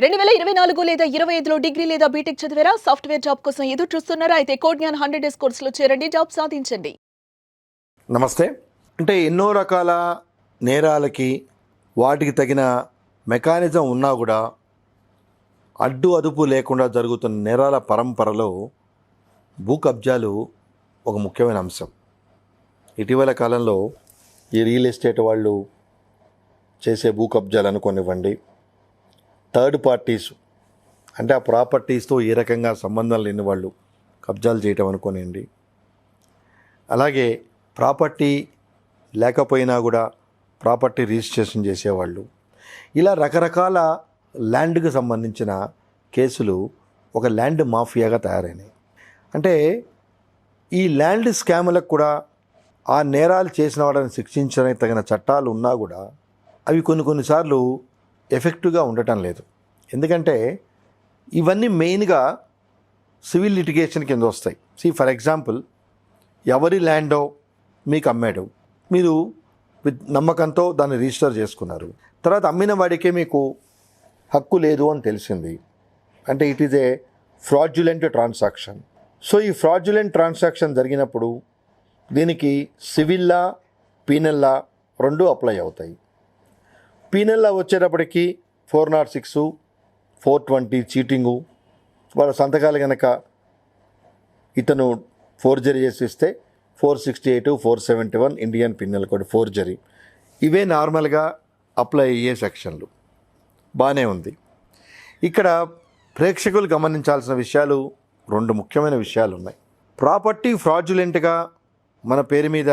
2024 లేదా 25లో డిగ్రీ లేదా బీటెక్ చదివారా? సాఫ్ట్‌వేర్ జాబ్ కోసం ఎదురు చూస్తున్నారా? అయితే కోడ్‌జ్ఞాన్ 100 డేస్ కోర్సులో చేరండి. జాబ్ సాధించండి. నమస్తే. అంటే ఎన్నో రకాల నేరాలకి వాటికి తగిన మెకానిజం ఉన్నా కూడా అడ్డు అదుపు లేకుండా జరుగుతున్న నేరాల పరంపరలో భూ కబ్జాలు ఒక ముఖ్యమైన అంశం. ఇటీవల కాలంలో ఈ రియల్ ఎస్టేట్ వాళ్ళు చేసే భూ కబ్జాలు అనుకోనివ్వండి, థర్డ్ పార్టీస్ అంటే ఆ ప్రాపర్టీస్తో ఏ రకంగా సంబంధం లేని వాళ్ళు కబ్జాలు చేయటం అనుకోనివ్వండి, అలాగే ప్రాపర్టీ లేకపోయినా కూడా ప్రాపర్టీ రిజిస్ట్రేషన్ చేసేవాళ్ళు, ఇలా రకరకాల ల్యాండ్కి సంబంధించిన కేసులు ఒక ల్యాండ్ మాఫియాగా తయారైనాయి. అంటే ఈ ల్యాండ్ స్కాములకు కూడా ఆ నేరాలు చేసిన వాళ్ళని శిక్షించడానికి తగిన చట్టాలు ఉన్నా కూడా అవి కొన్నిసార్లు ఎఫెక్టివ్గా ఉండటం లేదు. ఎందుకంటే ఇవన్నీ మెయిన్గా సివిల్ లిటిగేషన్ కింద వస్తాయి. ఫర్ ఎగ్జాంపుల్, ఎవరి ల్యాండో మీకు అమ్మాడు, మీరు నమ్మకంతో దాన్ని రిజిస్టర్ చేసుకున్నారు, తర్వాత అమ్మిన వాడికే మీకు హక్కు లేదు అని తెలిసింది, అంటే it is a fraudulent transaction. So ఈ ఫ్రాడ్యులెంట్ ట్రాన్సాక్షన్ జరిగినప్పుడు దీనికి సివిల్ లా, పీనల్ లా రెండు అప్లై అవుతాయి. పీనల్ లా వచ్చేటప్పటికి 406, 420 చీటింగు, వాళ్ళ సంతకాలు కనుక ఇతను ఫోర్జరీ చేసి ఇస్తే 468, 471 ఇండియన్ పీనల్ కోడ్ ఫోర్జరీ. ఇవే నార్మల్గా అప్లై అయ్యే సెక్షన్లు. బాగానే ఉంది. ఇక్కడ ప్రేక్షకులు గమనించాల్సిన విషయాలు, రెండు ముఖ్యమైన విషయాలు ఉన్నాయి. ప్రాపర్టీ ఫ్రాడ్యులెంట్గా మన పేరు మీద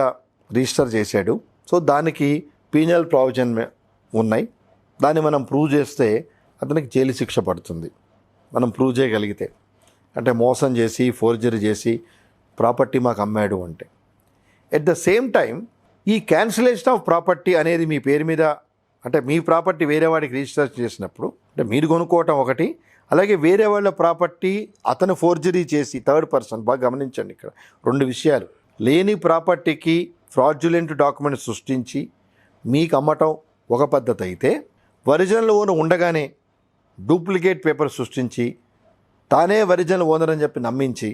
రిజిస్టర్ చేశాడు, సో దానికి పీనల్ ప్రావిజన్ ఉన్నాయి. దాన్ని మనం ప్రూవ్ చేస్తే అతనికి జైలు శిక్ష పడుతుంది, మనం ప్రూవ్ చేయగలిగితే. అంటే మోసం చేసి, ఫోర్జరీ చేసి ప్రాపర్టీ మాకు అమ్మాడు అంటే. ఎట్ ద సేమ్ టైం ఈ క్యాన్సిలేషన్ ఆఫ్ ప్రాపర్టీ అనేది మీ పేరు మీద, అంటే మీ ప్రాపర్టీ వేరే వాడికి రిజిస్టర్ చేసినప్పుడు, అంటే మీరు కొనుక్కోవటం ఒకటి, అలాగే వేరే వాళ్ళ ప్రాపర్టీ అతను ఫోర్జరీ చేసి థర్డ్ పర్సన్. బాగా గమనించండి, ఇక్కడ రెండు విషయాలు. లేని ప్రాపర్టీకి ఫ్రాడ్యులెంట్ డాక్యుమెంట్ సృష్టించి మీకు అమ్మటం ఒక పద్ధతి అయితే, ఒరిజినల్ ఓనర్ ఉండగానే డూప్లికేట్ పేపర్ సృష్టించి తానే ఒరిజినల్ ఓనర్ అని చెప్పి నమ్మించి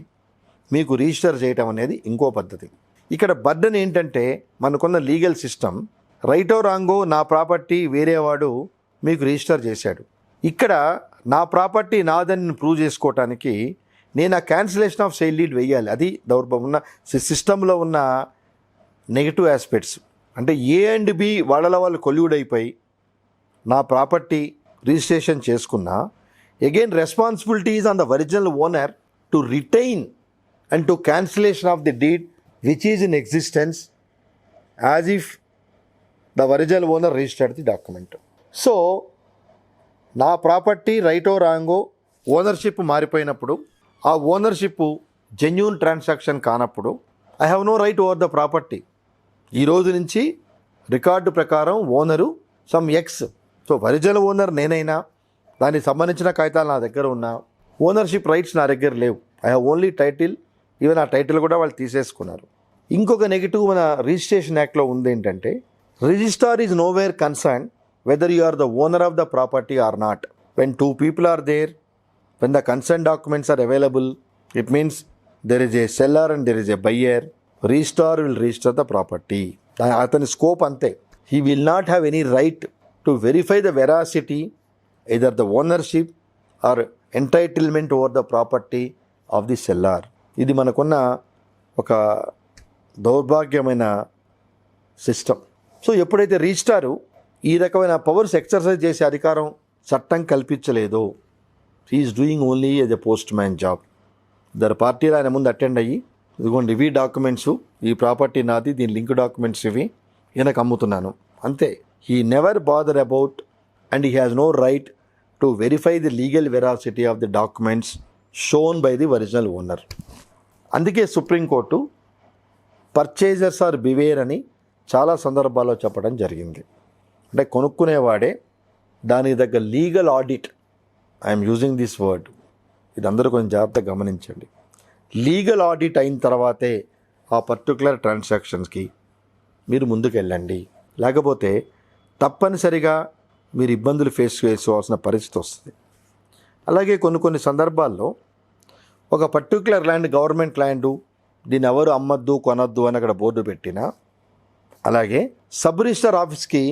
మీకు రిజిస్టర్ చేయటం అనేది ఇంకో పద్ధతి. ఇక్కడ బర్డన్ ఏంటంటే, మనకున్న లీగల్ సిస్టమ్ రైటో రాంగో నా ప్రాపర్టీ వేరేవాడు మీకు రిజిస్టర్ చేశాడు, ఇక్కడ నా ప్రాపర్టీ నాదని ప్రూవ్ చేసుకోవటానికి నేను ఆ క్యాన్సిలేషన్ ఆఫ్ సేల్ డీడ్ వేయాలి. అది దౌర్భాగ్యం ఉన్న సిస్టంలో ఉన్న నెగిటివ్ ఆస్పెక్ట్స్. అంటే ఏ అండ్ బి వాళ్ళ వాళ్ళు కొల్యూడ్ అయిపోయి నా ప్రాపర్టీ రిజిస్ట్రేషన్ చేసుకున్నా, again responsibility is on the original owner to retain and to cancellation of the deed which is in existence as if the original owner registered the document. So నా property రైటో రాంగో ownership మారిపోయినప్పుడు, ఆ ownership genuine transaction కానప్పుడు I have no right over the property. ఈ రోజు నుంచి record ప్రకారం owner some X. So original owner నేనైనా, దానికి సంబంధించిన కాగితాలు నా దగ్గర ఉన్నా, ఓనర్షిప్ రైట్స్ నా దగ్గర లేవు. I have only title. Even ఆ టైటిల్ కూడా వాళ్ళు తీసేసుకున్నారు. ఇంకొక నెగిటివ్ మన రిజిస్ట్రేషన్ యాక్ట్లో ఉంది ఏంటంటే, registrar is nowhere concern whether you are the owner of the property or not. When two people are there, when the concern documents are available, it means there is a seller and there is a buyer, registrar will register the property. అతని scope అంతే. He will not have any right to verify the veracity either the ownership or entitlement over the property of the seller. ఇది మనకున్న ఒక దౌర్భాగ్యమైన system. So ఎప్పుడైతే registrar ఈ రకమైన powers exercise చేసే అధికారం చట్టం కల్పించలేదో, he is doing only as a postman job. ఇద్దరు పార్టీలు ఆయన ముందు అటెండ్ అయ్యి, ఇదిగోండి ఇవి డాక్యుమెంట్స్, ఈ ప్రాపర్టీ నాది, దీని లింక్ డాక్యుమెంట్స్ ఇవి, ఈయనకు అమ్ముతున్నాను అంతే. He never bother about and he has no right to verify the legal veracity of the documents shown by the original owner. అందుకే సుప్రీంకోర్టు పర్చేజర్స్ ఆర్ బివేర్ అని చాలా సందర్భాల్లో చెప్పడం జరిగింది. అంటే కొనుక్కునేవాడే దానికి దగ్గర legal audit, I'm using this word, ఇది అందరూ కొంచెం జాగ్రత్తగా గమనించండి. లీగల్ ఆడిట్ అయిన తర్వాతే ఆ పర్టికులర్ ట్రాన్సాక్షన్స్కి మీరు ముందుకు వెళ్ళండి. లేకపోతే తప్పనిసరిగా మీరు ఇబ్బందులు ఫేస్ చేసుకోవాల్సిన పరిస్థితి వస్తుంది. అలాగే కొన్ని సందర్భాల్లో ఒక పర్టికులర్ ల్యాండ్ గవర్నమెంట్ ల్యాండు, దీన్ని ఎవరు అమ్మద్దు కొనద్దు అని అక్కడ బోర్డు పెట్టినా, అలాగే సబ్ రిజిస్టర్ ఆఫీస్కి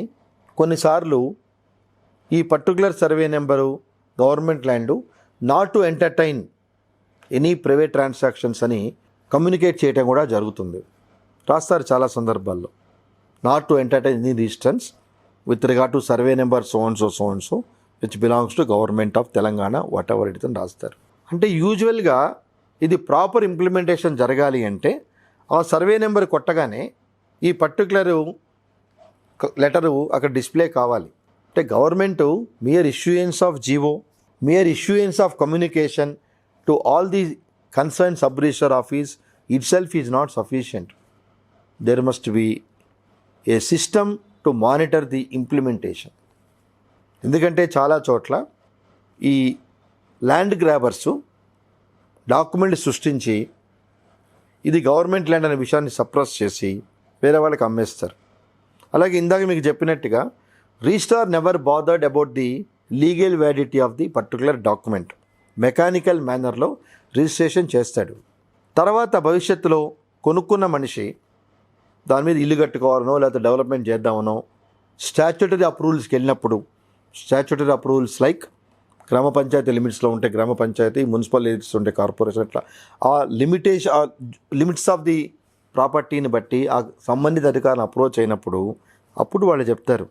కొన్నిసార్లు ఈ particular survey number government land not to entertain any private transactions అని కమ్యూనికేట్ చేయటం కూడా జరుగుతుంది. రాస్తారు చాలా సందర్భాల్లో, not to entertain any రిజిస్టెన్స్ with regard to survey number so and so which belongs to government of Telangana what ever it అని రాస్తారు. అంటే యూజువల్గా ఇది ప్రాపర్ ఇంప్లిమెంటేషన్ జరగాలి అంటే ఆ సర్వే నెంబర్ కొట్టగానే ఈ పర్టికులర్ లెటరు అక్కడ డిస్ప్లే కావాలి. అంటే government mere issuance of GO, mere issuance of communication to all the concern sub register office itself is not sufficient. There must be a system to monitor the implementation. ఎందుకంటే చాలా చోట్ల ఈ land గ్రాబర్సు document సృష్టించి ఇది government land అనే విషయాన్ని suppress చేసి వేరే వాళ్ళకి అమ్మేస్తారు. అలాగే ఇందాక మీకు చెప్పినట్టుగా registrar never bothered about the legal validity of the particular document. Mechanical మేనర్లో రిజిస్ట్రేషన్ చేస్తాడు. తర్వాత భవిష్యత్తులో కొనుక్కున్న మనిషి దాని మీద ఇల్లు కట్టుకోవాలనో లేకపోతే డెవలప్మెంట్ చేద్దామనో స్టాట్యూటరీ అప్రూవల్స్కి వెళ్ళినప్పుడు, స్టాట్యూటరీ అప్రూవల్స్ లైక్ గ్రామ పంచాయతీ లిమిట్స్లో ఉంటే గ్రామ పంచాయతీ, మున్సిపల్ లిమిట్స్ ఉంటే కార్పొరేషన్, అట్లా ఆ లిమిట్స్ ఆఫ్ ది ప్రాపర్టీని బట్టి ఆ సంబంధిత అధికారులను అప్రోచ్ అయినప్పుడు అప్పుడు వాళ్ళు చెప్తారు,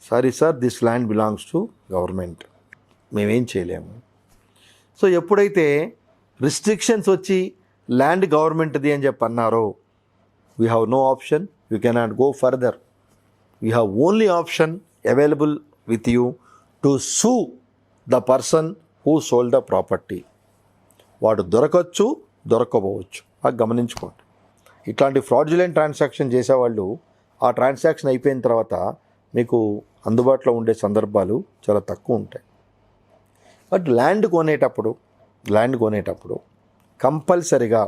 sorry sir this land belongs to government, మేమేం చేయలేము. సో ఎప్పుడైతే రిస్ట్రిక్షన్స్ వచ్చి ల్యాండ్ గవర్నమెంట్ది అని చెప్పి అన్నారో, we have no option, you cannot go further. We have only option available with you to sue the person who sold the property. వాడు దొరకచ్చు, దొరకకపోవచ్చు, అది గమనించుకోండి. ఇట్లాంటి ఫ్రాడ్యులెంట్ ట్రాన్సాక్షన్ చేసేవాళ్ళు ఆ ట్రాన్సాక్షన్ అయిపోయిన తర్వాత మీకు అందుబాటులో ఉండే సందర్భాలు చాలా తక్కువ ఉంటాయి. బట్ ల్యాండ్ కొనేటప్పుడు కంపల్సరిగా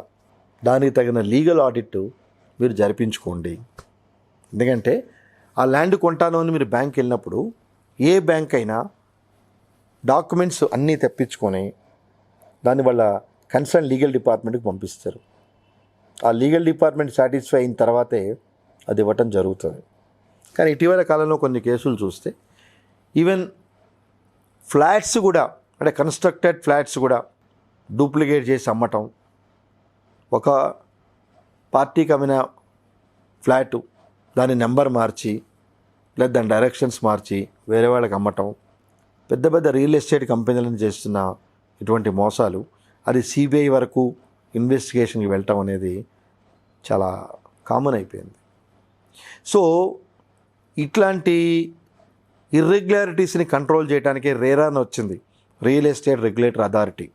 దానికి తగిన లీగల్ ఆడిట్ మీరు జరిపించుకోండి. ఎందుకంటే ఆ ల్యాండ్ కొంటాను అని మీరు బ్యాంక్ వెళ్ళినప్పుడు ఏ బ్యాంక్ అయినా డాక్యుమెంట్స్ అన్నీ తెప్పించుకొని దాన్ని వాళ్ళ కన్సర్న్ లీగల్ డిపార్ట్మెంట్కి పంపిస్తారు. ఆ లీగల్ డిపార్ట్మెంట్ సాటిస్ఫై అయిన తర్వాతే అది ఇవ్వటం జరుగుతుంది. కానీ ఇటీవల కాలంలో కొన్ని కేసులు చూస్తే ఈవెన్ ఫ్లాట్స్ కూడా, అంటే కన్స్ట్రక్టెడ్ ఫ్లాట్స్ కూడా డూప్లికేట్ చేసి అమ్మటం, ఒక పార్టీకి అమ్మిన ఫ్లాటు దాని నెంబర్ మార్చి లేదా దాని డైరెక్షన్స్ మార్చి వేరే వాళ్ళకి అమ్మటం, పెద్ద పెద్ద రియల్ ఎస్టేట్ కంపెనీలను చేస్తున్న ఇటువంటి మోసాలు, అది సిబిఐ వరకు ఇన్వెస్టిగేషన్కి వెళ్ళటం అనేది చాలా కామన్ అయిపోయింది. సో ఇట్లాంటి ఇర్రెగ్యులారిటీస్ని కంట్రోల్ చేయడానికే రేరా అని వచ్చింది, రియల్ ఎస్టేట్ రెగ్యులేటర్ అథారిటీ.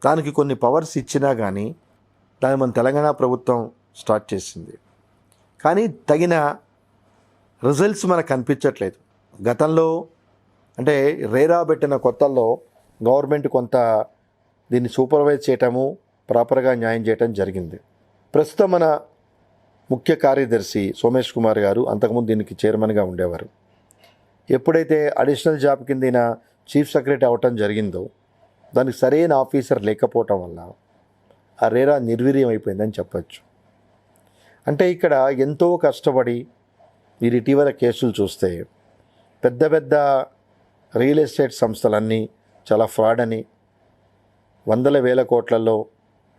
దానికి కొన్ని పవర్స్ ఇచ్చినా కానీ దాన్ని మన తెలంగాణ ప్రభుత్వం స్టార్ట్ చేసింది. కానీ తగిన రిజల్ట్స్ మనకు కనిపించట్లేదు. గతంలో అంటే రేరా పెట్టిన కొత్తల్లో గవర్నమెంట్ కొంత దీన్ని సూపర్వైజ్ చేయటము, ప్రాపర్గా న్యాయం చేయటం జరిగింది. ప్రస్తుతం మన ముఖ్య కార్యదర్శి సోమేష్ కుమార్ గారు అంతకుముందు దీనికి చైర్మన్గా ఉండేవారు. ఎప్పుడైతే అడిషనల్ జాబ్ కింద ఈయన చీఫ్ సెక్రటరీ అవ్వటం జరిగిందో దానికి సరైన ఆఫీసర్ లేకపోవటం వల్ల ఆ రేరా నిర్వీర్యం అయిపోయిందని చెప్పచ్చు. అంటే ఇక్కడ ఎంతో కష్టపడి మీరు ఇటీవల కేసులు చూస్తే పెద్ద పెద్ద రియల్ ఎస్టేట్ సంస్థలన్నీ చాలా ఫ్రాడ్ అని, వందల వేల కోట్లలో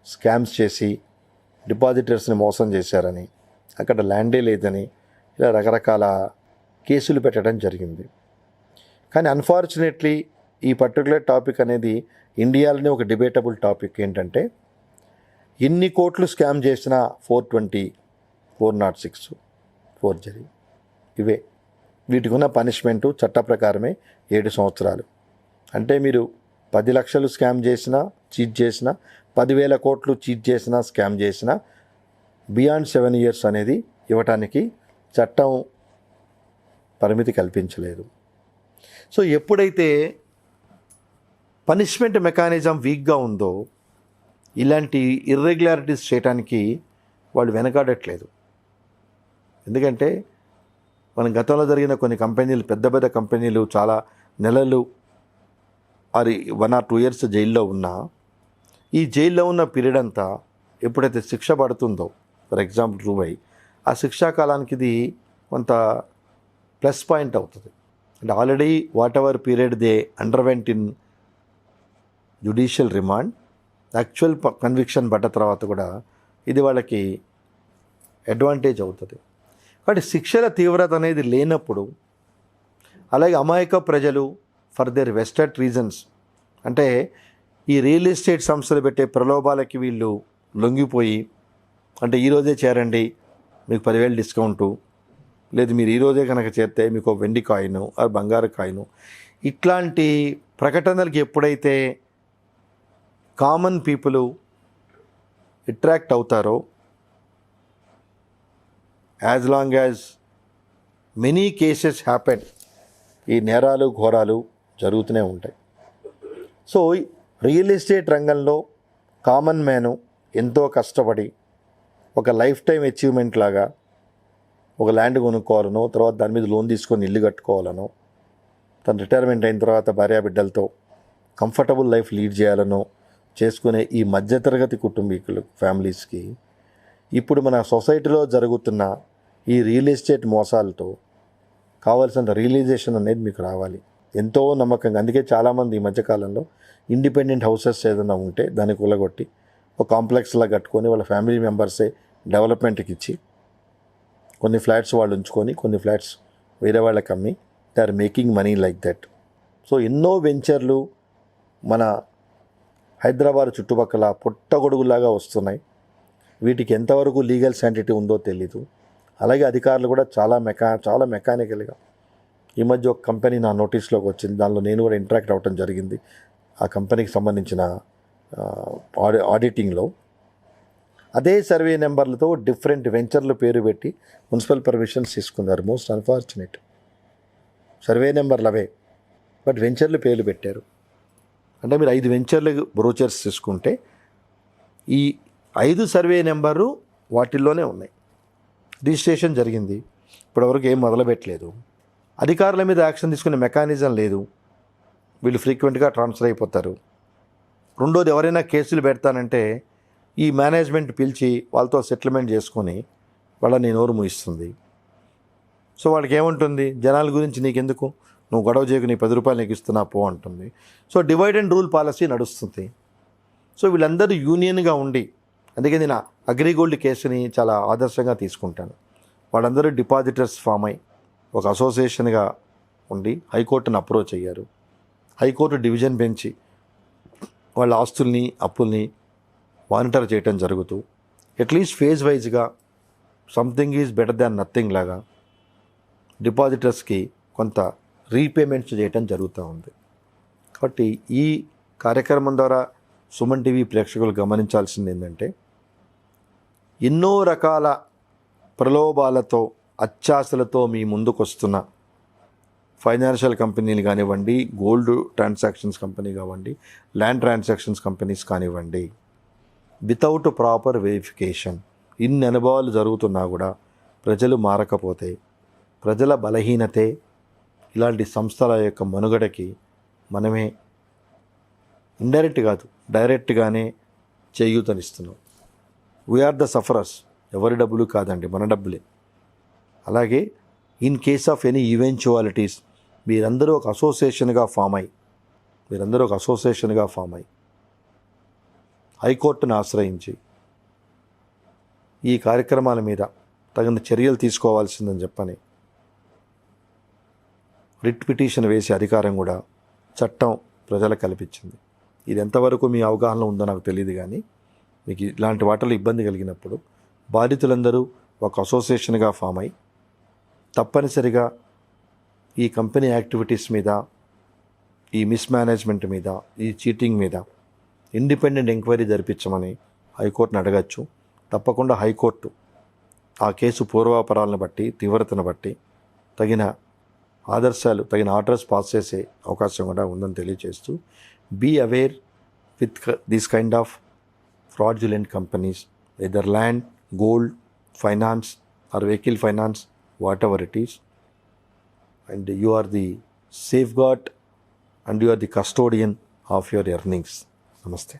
స్కామ్స్ చేసి డిపాజిటర్స్ని మోసం చేశారని, అక్కడ ల్యాండే లేదని, ఇలా రకరకాల కేసులు పెట్టడం జరిగింది. కానీ అన్ఫార్చునేట్లీ ఈ పర్టికులర్ టాపిక్ అనేది ఇండియాలోనే ఒక డిబేటబుల్ టాపిక్. ఏంటంటే ఎన్ని కోట్లు స్కామ్ చేసినా 420, 406 ఫోర్జరీ ఇవే. వీటికి ఉన్న పనిష్మెంటు చట్ట ప్రకారమే 7 సంవత్సరాలు. అంటే మీరు 10 లక్షలు స్కామ్ చేసినా, చీట్ చేసినా, 10,000 కోట్లు చీట్ చేసినా, స్కామ్ చేసినా బియాండ్ 7 years అనేది ఇవ్వటానికి చట్టం పరిమితి కల్పించలేదు. సో ఎప్పుడైతే పనిష్మెంట్ మెకానిజం వీక్గా ఉందో ఇలాంటి ఇర్రెగ్యులారిటీస్ చేయడానికి వాళ్ళు వెనకాడట్లేదు. ఎందుకంటే మన గతంలో జరిగిన కొన్ని కంపెనీలు, పెద్ద పెద్ద కంపెనీలు చాలా నెలలు అది 1 or 2 years జైల్లో ఉన్నా ఈ జైల్లో ఉన్న పీరియడ్ అంతా ఎప్పుడైతే శిక్ష పడుతుందో, ఫర్ ఎగ్జాంపుల్ ప్రూవ్ అయ్యి, ఆ శిక్షా కాలానికి ఇది కొంత ప్లస్ పాయింట్ అవుతుంది. అంటే already what ever period they underwent in judicial remand, actual conviction పడ్డ తర్వాత కూడా ఇది వాళ్ళకి అడ్వాంటేజ్ అవుతుంది. కాబట్టి శిక్షల తీవ్రత అనేది లేనప్పుడు, అలాగే అమాయక ప్రజలు ఫర్ దేర్ వెస్టెడ్ రీజన్స్, అంటే ఈ రియల్ ఎస్టేట్ సంస్థలు పెట్టే ప్రలోభాలకి వీళ్ళు లొంగిపోయి, అంటే ఈరోజే చేరండి మీకు 10,000 డిస్కౌంటు, లేదు మీరు ఈరోజే కనుక చేస్తే మీకు వెండి కాయిను ఆ బంగారు కాయిను, ఇట్లాంటి ప్రకటనలకి ఎప్పుడైతే కామన్ పీపుల్ అట్రాక్ట్ అవుతారో, as long as many cases happen, ఈ నేరాలు ఘోరాలు జరుగుతూనే ఉంటాయి. సో రియల్ ఎస్టేట్ రంగంలో కామన్ మ్యాను ఎంతో కష్టపడి ఒక లైఫ్ టైం అచీవ్మెంట్ లాగా ఒక ల్యాండ్ కొనుక్కోవాలనో, తర్వాత దాని మీద లోన్ తీసుకొని ఇల్లు కట్టుకోవాలనో, తన రిటైర్మెంట్ అయిన తర్వాత భార్యాబిడ్డలతో కంఫర్టబుల్ లైఫ్ లీడ్ చేయాలనో చేసుకునే ఈ మధ్యతరగతి కుటుంబీకులు ఫ్యామిలీస్కి ఇప్పుడు మన సొసైటీలో జరుగుతున్న ఈ రియల్ ఎస్టేట్ మోసాలతో కావాల్సినంత రియలైజేషన్ అనేది మీకు రావాలి. ఎంతో నమ్మకంగా, అందుకే చాలామంది ఈ మధ్యకాలంలో ఇండిపెండెంట్ హౌసెస్ ఏదైనా ఉంటే దాన్ని కూలగొట్టి ఒక కాంప్లెక్స్లా కట్టుకొని వాళ్ళ ఫ్యామిలీ మెంబర్సే డెవలప్మెంట్కి ఇచ్చి కొన్ని ఫ్లాట్స్ వాళ్ళు ఉంచుకొని కొన్ని ఫ్లాట్స్ వేరే వాళ్ళకి అమ్మి they are making money like that. So ఎన్నో వెంచర్లు మన హైదరాబాద్ చుట్టుపక్కల పుట్టగొడుగులాగా వస్తున్నాయి. వీటికి ఎంతవరకు లీగల్ శాంటిటీ ఉందో తెలీదు. అలాగే అధికారులు కూడా చాలా మెకానికల్గా, ఈ మధ్య ఒక కంపెనీ నా నోటీస్లోకి వచ్చింది, దానిలో నేను కూడా ఇంటరాక్ట్ అవ్వటం జరిగింది. ఆ కంపెనీకి సంబంధించిన ఆడిటింగ్లో అదే సర్వే నెంబర్లతో డిఫరెంట్ వెంచర్లు పేరు పెట్టి మున్సిపల్ పర్మిషన్స్ తీసుకున్నారు. Most unfortunate. సర్వే నెంబర్లు అవే, బట్ వెంచర్లు పేర్లు పెట్టారు. అంటే మీరు 5 వెంచర్లు బ్రోచర్స్ తీసుకుంటే ఈ 5 సర్వే నెంబరు వాటిల్లోనే ఉన్నాయి. రిజిస్ట్రేషన్ జరిగింది, ఇప్పటివరకు ఏం మొదలుపెట్టలేదు. అధికారుల మీద యాక్షన్ తీసుకునే మెకానిజం లేదు. వీళ్ళు ఫ్రీక్వెంట్గా ట్రాన్స్ఫర్ అయిపోతారు. రెండోది, ఎవరైనా కేసులు పెడతానంటే ఈ మేనేజ్మెంట్ పిలిచి వాళ్ళతో సెటిల్మెంట్ చేసుకొని వాళ్ళని నోరు మూయిస్తుంది. సో వాళ్ళకి ఏముంటుంది, జనాల గురించి నీకెందుకు, నువ్వు గొడవ చేయకు, నీ 10 రూపాయలు నీకు ఇస్తున్నా పో అంటుంది. So divide and rule policy నడుస్తుంది. సో వీళ్ళందరూ యూనియన్గా ఉండి, అందుకే నేను అగ్రిగోల్డ్ కేసుని చాలా ఆదర్శంగా తీసుకుంటాను. వాళ్ళందరూ డిపాజిటర్స్ ఫామ్ అయి ఒక అసోసియేషన్గా ఉండి హైకోర్టును అప్రోచ్ అయ్యారు. హైకోర్టు డివిజన్ బెంచ్ వాళ్ళ ఆస్తుల్ని అప్పుల్ని మానిటర్ చేయటం జరుగుతూ అట్లీస్ట్ ఫేజ్ వైజ్గా something is better than nothing లాగా డిపాజిటర్స్కి కొంత రీపేమెంట్స్ చేయటం జరుగుతూ ఉంది. కాబట్టి ఈ కార్యక్రమం ద్వారా సుమన్ టీవీ ప్రేక్షకులు గమనించాల్సింది ఏంటంటే, ఎన్నో రకాల ప్రలోభాలతో అత్యాశలతో మీ ముందుకు వస్తున్న ఫైనాన్షియల్ కంపెనీలు కానివ్వండి, గోల్డ్ ట్రాన్సాక్షన్స్ కంపెనీ కానివ్వండి, ల్యాండ్ ట్రాన్సాక్షన్స్ కంపెనీస్ కానివ్వండి, వితౌట్ ప్రాపర్ వెరిఫికేషన్ ఇన్ని అనుభవాలు జరుగుతున్నా కూడా ప్రజలు మారకపోతే, ప్రజల బలహీనతే ఇలాంటి సంస్థల యొక్క మనుగడకి మనమే ఇండైరెక్ట్ కాదు డైరెక్ట్గానే చేయూతనిస్తున్నాం. We are the sufferers. ఎవరి డబ్బులు కాదండి, మన డబ్బులే. అలాగే ఇన్ కేస్ ఆఫ్ ఎనీ ఈవెంచువాలిటీస్ మీరందరూ ఒక అసోసియేషన్గా ఫామ్ అయ్యి హైకోర్టును ఆశ్రయించి ఈ కార్యక్రమాల మీద తగిన చర్యలు తీసుకోవాల్సిందని చెప్పని రిట్ పిటిషన్ వేసే అధికారం కూడా చట్టం ప్రజలకు కల్పించింది. ఇది ఎంతవరకు మీ అవగాహన ఉందో నాకు తెలియదు, కానీ మీకు ఇలాంటి వాటిలో ఇబ్బంది కలిగినప్పుడు బాధితులందరూ ఒక అసోసియేషన్గా ఫామ్ అయ్యి తప్పనిసరిగా ఈ కంపెనీ యాక్టివిటీస్ మీద, ఈ మిస్మేనేజ్మెంట్ మీద, ఈ చీటింగ్ మీద ఇండిపెండెంట్ ఎంక్వైరీ జరిపించమని హైకోర్టును అడగచ్చు. తప్పకుండా హైకోర్టు ఆ కేసు పూర్వాపరాలను బట్టి, తీవ్రతను బట్టి తగిన ఆర్డర్స్ పాస్ చేసే అవకాశం కూడా ఉందని తెలియజేస్తూ, be aware with this kind of fraudulent companies, whether land, gold, finance or vehicle finance, whatever it is, and you are the safeguard and you are the custodian of your earnings. నమస్తే.